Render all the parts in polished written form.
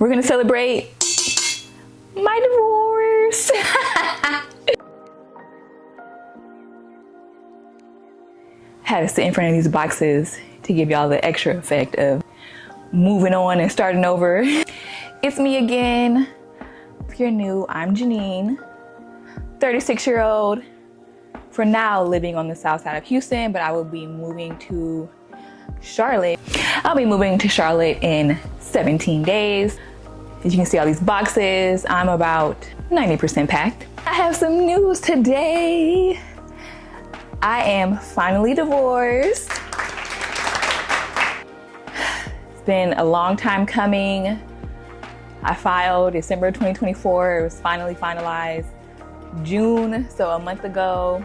We're gonna celebrate my divorce. Had to sit in front of these boxes to give y'all the extra effect of moving on and starting over. It's me again. If you're new, I'm Janine, 36-year-old, for now living on the south side of Houston, but I will be moving to Charlotte. I'll be moving to Charlotte in 17 days. As you can see all these boxes, I'm about 90% packed. I have some news today. I am finally divorced. It's been a long time coming. I filed December 2024. It was finally finalized June, so a month ago.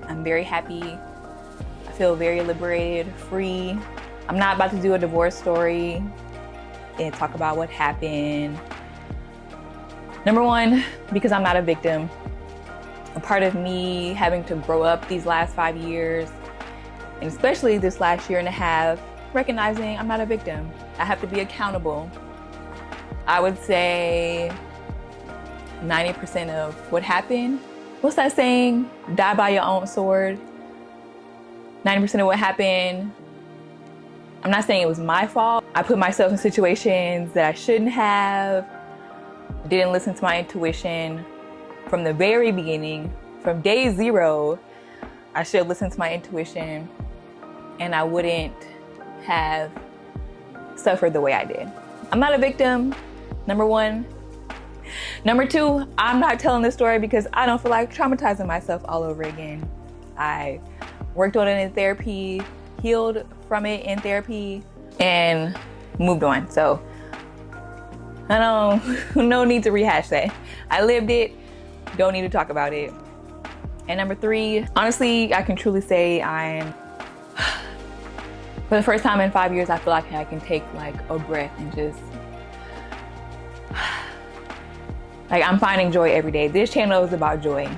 I'm very happy. I feel very liberated, free. I'm not about to do a divorce story and talk about what happened. Number one, because I'm not a victim. A part of me having to grow up these last 5 years, and especially this last year and a half, recognizing I'm not a victim. I have to be accountable. I would say 90% of what happened, what's that saying? Die by your own sword. 90% of what happened, I'm not saying it was my fault. I put myself in situations that I shouldn't have, didn't listen to my intuition from the very beginning. From day zero, I should have listened to my intuition and I wouldn't have suffered the way I did. I'm not a victim, number one. Number two, I'm not telling this story because I don't feel like traumatizing myself all over again. I worked on it in therapy, healed from it in therapy, and moved on. So I don't, no need to rehash that. I lived it, don't need to talk about it. And number three, honestly, I can truly say for the first time in 5 years, I feel like I can take like a breath and just, like I'm finding joy every day. This channel is about joy.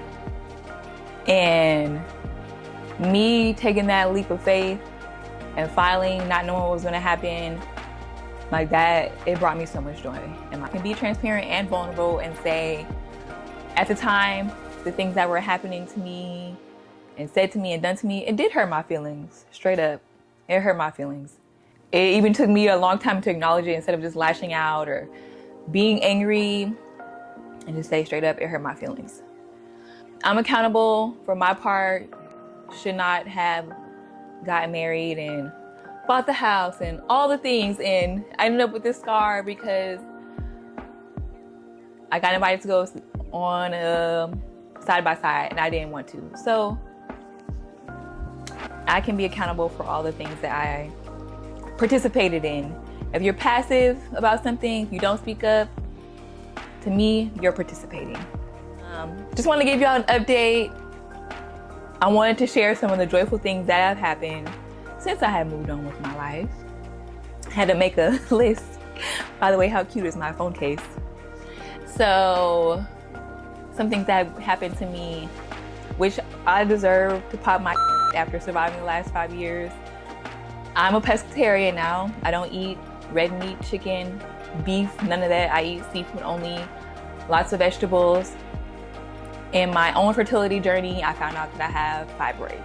And me taking that leap of faith and filing, not knowing what was gonna happen, like that, it brought me so much joy. And I can be transparent and vulnerable and say, at the time, the things that were happening to me and said to me and done to me, it did hurt my feelings, straight up. It hurt my feelings. It even took me a long time to acknowledge it instead of just lashing out or being angry, and just say straight up, it hurt my feelings. I'm accountable for my part. Should not have gotten married and bought the house and all the things, and I ended up with this scar because I got invited to go on a side by side and I didn't want to. So I can be accountable for all the things that I participated in. If you're passive about something, if you don't speak up, to me, you're participating. Just want to give y'all an update. I wanted to share some of the joyful things that have happened since I have moved on with my life. I had to make a list. By the way, how cute is my phone case? So, some things that happened to me, which I deserve to pop my after surviving the last 5 years. I'm a pescatarian now. I don't eat red meat, chicken, beef, none of that. I eat seafood only, lots of vegetables. In my own fertility journey, I found out that I have fibroids.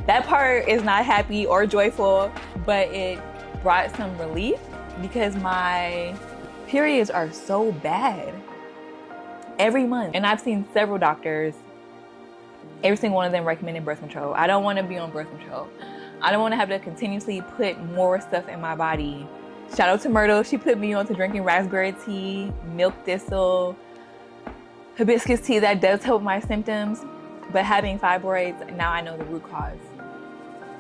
That part is not happy or joyful, but it brought some relief because my periods are so bad every month. And I've seen several doctors. Every single one of them recommended birth control. I don't want to be on birth control. I don't want to have to continuously put more stuff in my body. Shout out to Myrtle. She put me on to drinking raspberry tea, milk thistle, hibiscus tea. That does help my symptoms. But having fibroids, now I know the root cause.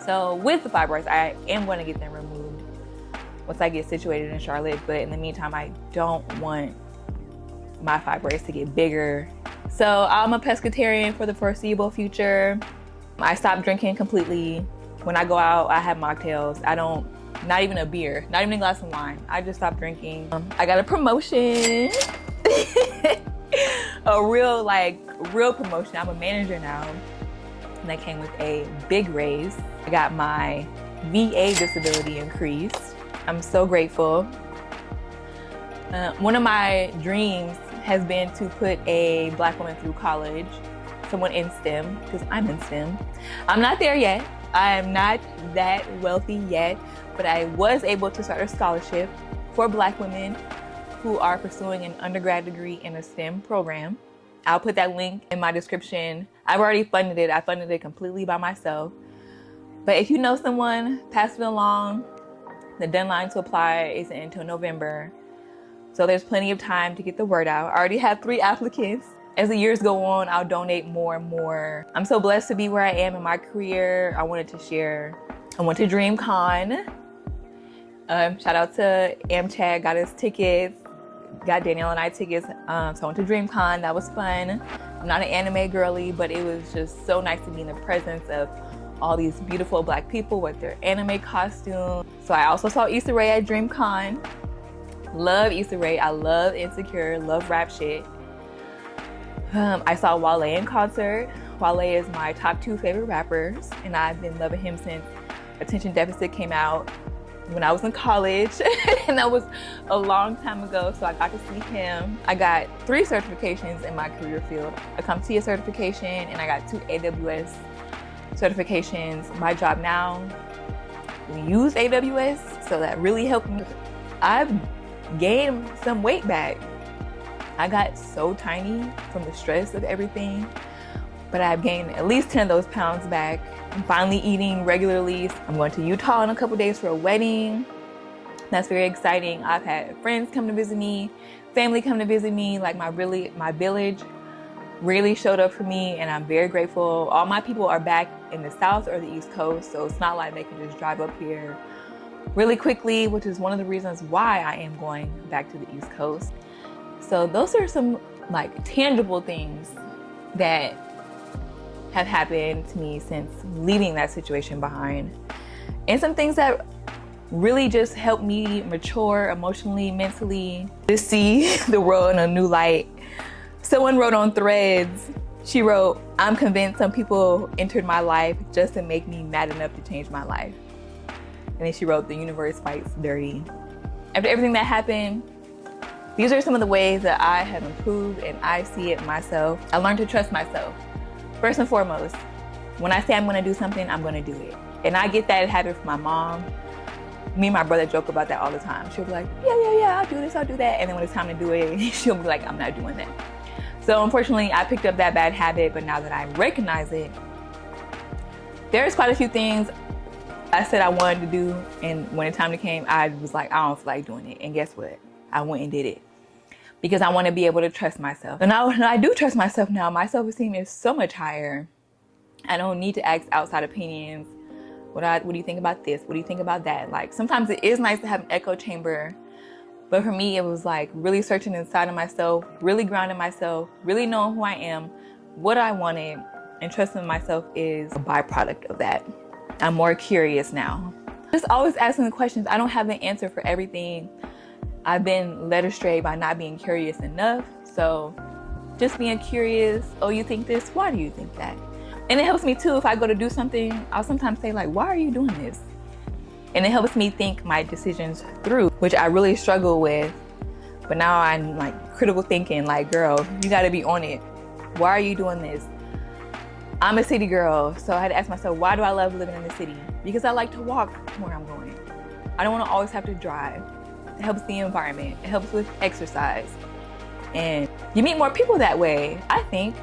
So with the fibroids, I am going to get them removed once I get situated in Charlotte. But in the meantime, I don't want my fibroids to get bigger. So I'm a pescatarian for the foreseeable future. I stopped drinking completely. When I go out, I have mocktails. Not even a beer, not even a glass of wine. I just stopped drinking. I got a promotion. A real promotion. I'm a manager now. And that came with a big raise. I got my VA disability increased. I'm so grateful. One of my dreams has been to put a Black woman through college, someone in STEM, because I'm in STEM. I'm not there yet. I am not that wealthy yet, but I was able to start a scholarship for Black women who are pursuing an undergrad degree in a STEM program. I'll put that link in my description. I've already funded it. I funded it completely by myself. But if you know someone, pass it along. The deadline to apply isn't until November. So there's plenty of time to get the word out. I already have 3 applicants. As the years go on, I'll donate more and more. I'm so blessed to be where I am in my career. I wanted to share. I went to DreamCon. Shout out to Amchad, got us tickets. Got Danielle and I tickets. So I went to DreamCon, that was fun. I'm not an anime girly, but it was just so nice to be in the presence of all these beautiful Black people with their anime costumes. So I also saw Issa Rae at DreamCon. Love Issa Rae, I love Insecure, love rap shit. I saw Wale in concert. Wale is my top 2 favorite rappers, and I've been loving him since Attention Deficit came out when I was in college, and that was a long time ago, so I got to see him. I got 3 certifications in my career field. A CompTIA certification, and I got 2 AWS certifications. My job now, we use AWS, so that really helped me. I've gained some weight back. I got so tiny from the stress of everything, but I've gained at least 10 of those pounds back. I'm finally eating regularly. I'm going to Utah in a couple days for a wedding. That's very exciting. I've had friends come to visit me, family come to visit me. Like my village really showed up for me, and I'm very grateful. All my people are back in the South or the East Coast, so it's not like they can just drive up here really quickly, which is one of the reasons why I am going back to the East Coast. So those are some like tangible things that have happened to me since leaving that situation behind, and some things that really just helped me mature emotionally, mentally, to see the world in a new light. Someone wrote on Threads, she wrote, "I'm convinced some people entered my life just to make me mad enough to change my life." And then she wrote, "The universe fights dirty." After everything that happened, these are some of the ways that I have improved, and I see it myself. I learned to trust myself. First and foremost, when I say I'm gonna do something, I'm gonna do it. And I get that habit from my mom. Me and my brother joke about that all the time. She'll be like, yeah, I'll do this, I'll do that. And then when it's time to do it, she'll be like, I'm not doing that. So unfortunately, I picked up that bad habit, but now that I recognize it, there's quite a few things I said I wanted to do, and when the time came, I was like, I don't feel like doing it. And guess what? I went and did it. Because I want to be able to trust myself. And I do trust myself now. My self-esteem is so much higher. I don't need to ask outside opinions. What do you think about this? What do you think about that? Like, sometimes it is nice to have an echo chamber. But for me, it was like really searching inside of myself, really grounding myself, really knowing who I am, what I wanted, and trusting myself is a byproduct of that. I'm more curious now. Just always asking the questions. I don't have an answer for everything. I've been led astray by not being curious enough. So just being curious, oh, you think this? Why do you think that? And it helps me too, if I go to do something, I'll sometimes say like, why are you doing this? And it helps me think my decisions through, which I really struggle with. But now I'm like critical thinking, like, girl, you gotta be on it. Why are you doing this? I'm a city girl, so I had to ask myself, why do I love living in the city? Because I like to walk where I'm going. I don't wanna always have to drive. It helps the environment. It helps with exercise. And you meet more people that way, I think.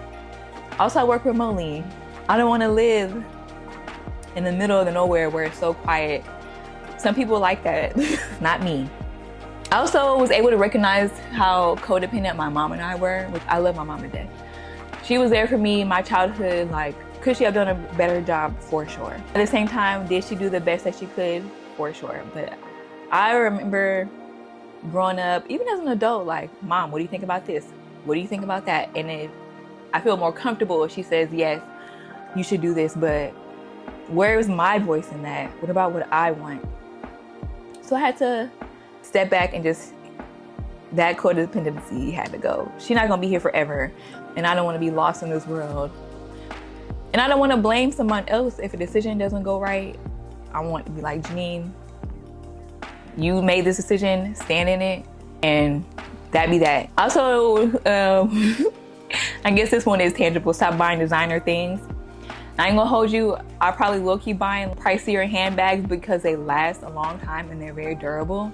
Also, I work remotely. I don't want to live in the middle of the nowhere where it's so quiet. Some people like that, not me. I also was able to recognize how codependent my mom and I were, which I love my mom to death. She was there for me in my childhood. Like, could she have done a better job? For sure. At the same time, did she do the best that she could? For sure. But I remember growing up, even as an adult, like, Mom, what do you think about this? What do you think about that? And I feel more comfortable if she says, yes, you should do this, but where is my voice in that? What about what I want? So I had to step back and just, that codependency had to go. She's not gonna be here forever, and I don't wanna be lost in this world. And I don't wanna blame someone else if a decision doesn't go right. I want to be like, Janine, you made this decision, stand in it, And that'd be that. Also, I guess this one is tangible. Stop buying designer things. I ain't gonna hold you. I probably will keep buying pricier handbags because they last a long time and they're very durable.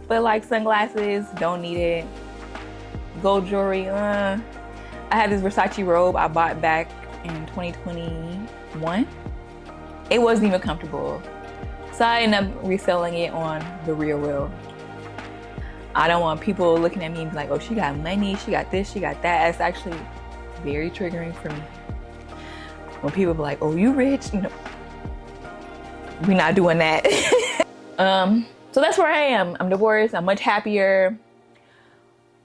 But like sunglasses, don't need it. Gold jewelry, I had this Versace robe I bought back in 2021. It wasn't even comfortable. So I ended up reselling it on the real. I don't want people looking at me and be like, oh, she got money, she got this, she got that. It's actually very triggering for me. When people be like, oh, you rich? No, we're not doing that. So that's where I am. I'm divorced, I'm much happier.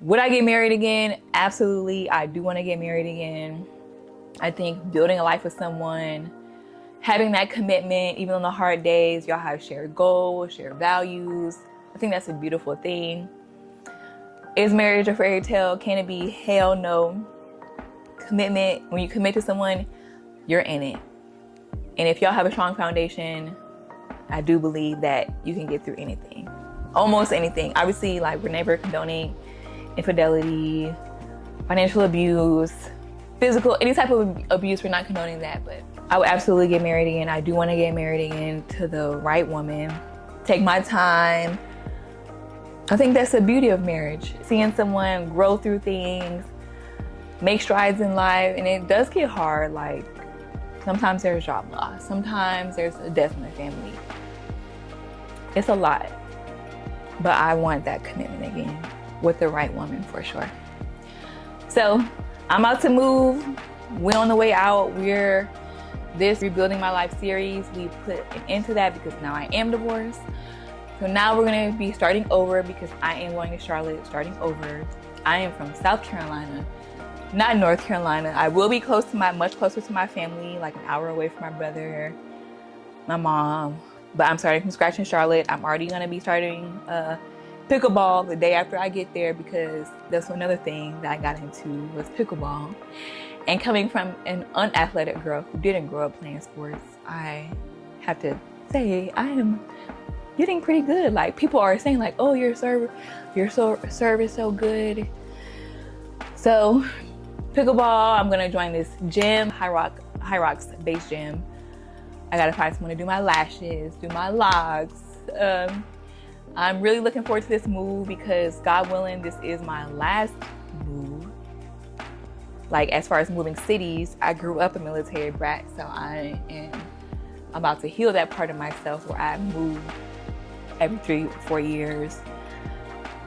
Would I get married again? Absolutely, I do want to get married again. I think building a life with someone, having that commitment, even on the hard days, y'all have shared goals, shared values. I think that's a beautiful thing. Is marriage a fairy tale? Can it be? Hell no. Commitment, when you commit to someone, you're in it. And if y'all have a strong foundation, I do believe that you can get through anything. Almost anything. Obviously, like, we're never condoning infidelity, financial abuse, physical, any type of abuse. We're not condoning that, but I would absolutely get married again. I do want to get married again to the right woman. Take my time. I think that's the beauty of marriage. Seeing someone grow through things, make strides in life, and it does get hard. Like, sometimes there's job loss. Sometimes there's a death in the family. It's a lot, but I want that commitment again with the right woman for sure. So I'm about to move. We're on the way out. This Rebuilding My Life series, we put an end to that because now I am divorced. So now we're gonna be starting over because I am going to Charlotte, starting over. I am from South Carolina, not North Carolina. I will be much closer to my family, like an hour away from my brother, my mom. But I'm starting from scratch in Charlotte. I'm already gonna be starting pickleball the day after I get there because that's another thing that I got into was pickleball. And coming from an unathletic girl who didn't grow up playing sports, I have to say I am getting pretty good. Like, people are saying like, oh, your serve is so good. So pickleball, I'm gonna join this gym, High Rocks base gym. I gotta find someone to do my lashes, do my locks. I'm really looking forward to this move because, God willing, this is my last move. Like, as far as moving cities, I grew up a military brat, so I am about to heal that part of myself where I move every 3 or 4 years.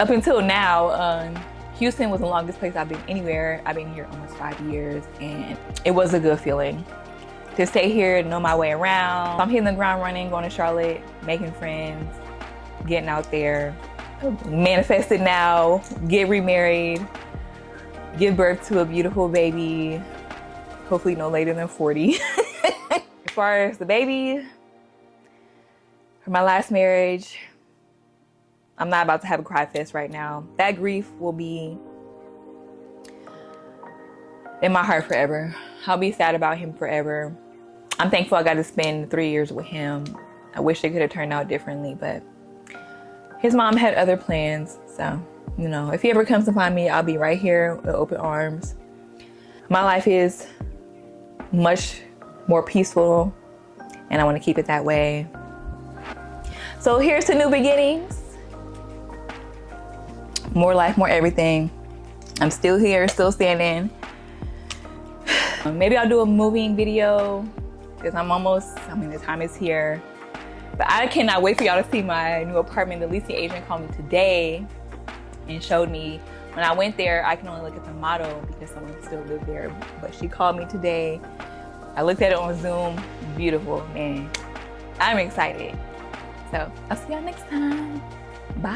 Up until now, Houston was the longest place I've been anywhere. I've been here almost 5 years, and it was a good feeling to stay here, know my way around. I'm hitting the ground running, going to Charlotte, making friends, getting out there, manifest it now, get remarried, give birth to a beautiful baby, hopefully no later than 40. As far as the baby, for my last marriage, I'm not about to have a cry fest right now. That grief will be in my heart forever. I'll be sad about him forever. I'm thankful I got to spend 3 years with him. I wish it could have turned out differently, but his mom had other plans. So, you know, if he ever comes to find me, I'll be right here with open arms. My life is much more peaceful, and I want to keep it that way. So here's to new beginnings. More life, more everything. I'm still here, still standing. Maybe I'll do a moving video because the time is here. But I cannot wait for y'all to see my new apartment. The leasing agent called me today and showed me. When I went there, I can only look at the model because someone still lived there. But she called me today. I looked at it on Zoom. Beautiful, man. I'm excited. So I'll see y'all next time. Bye.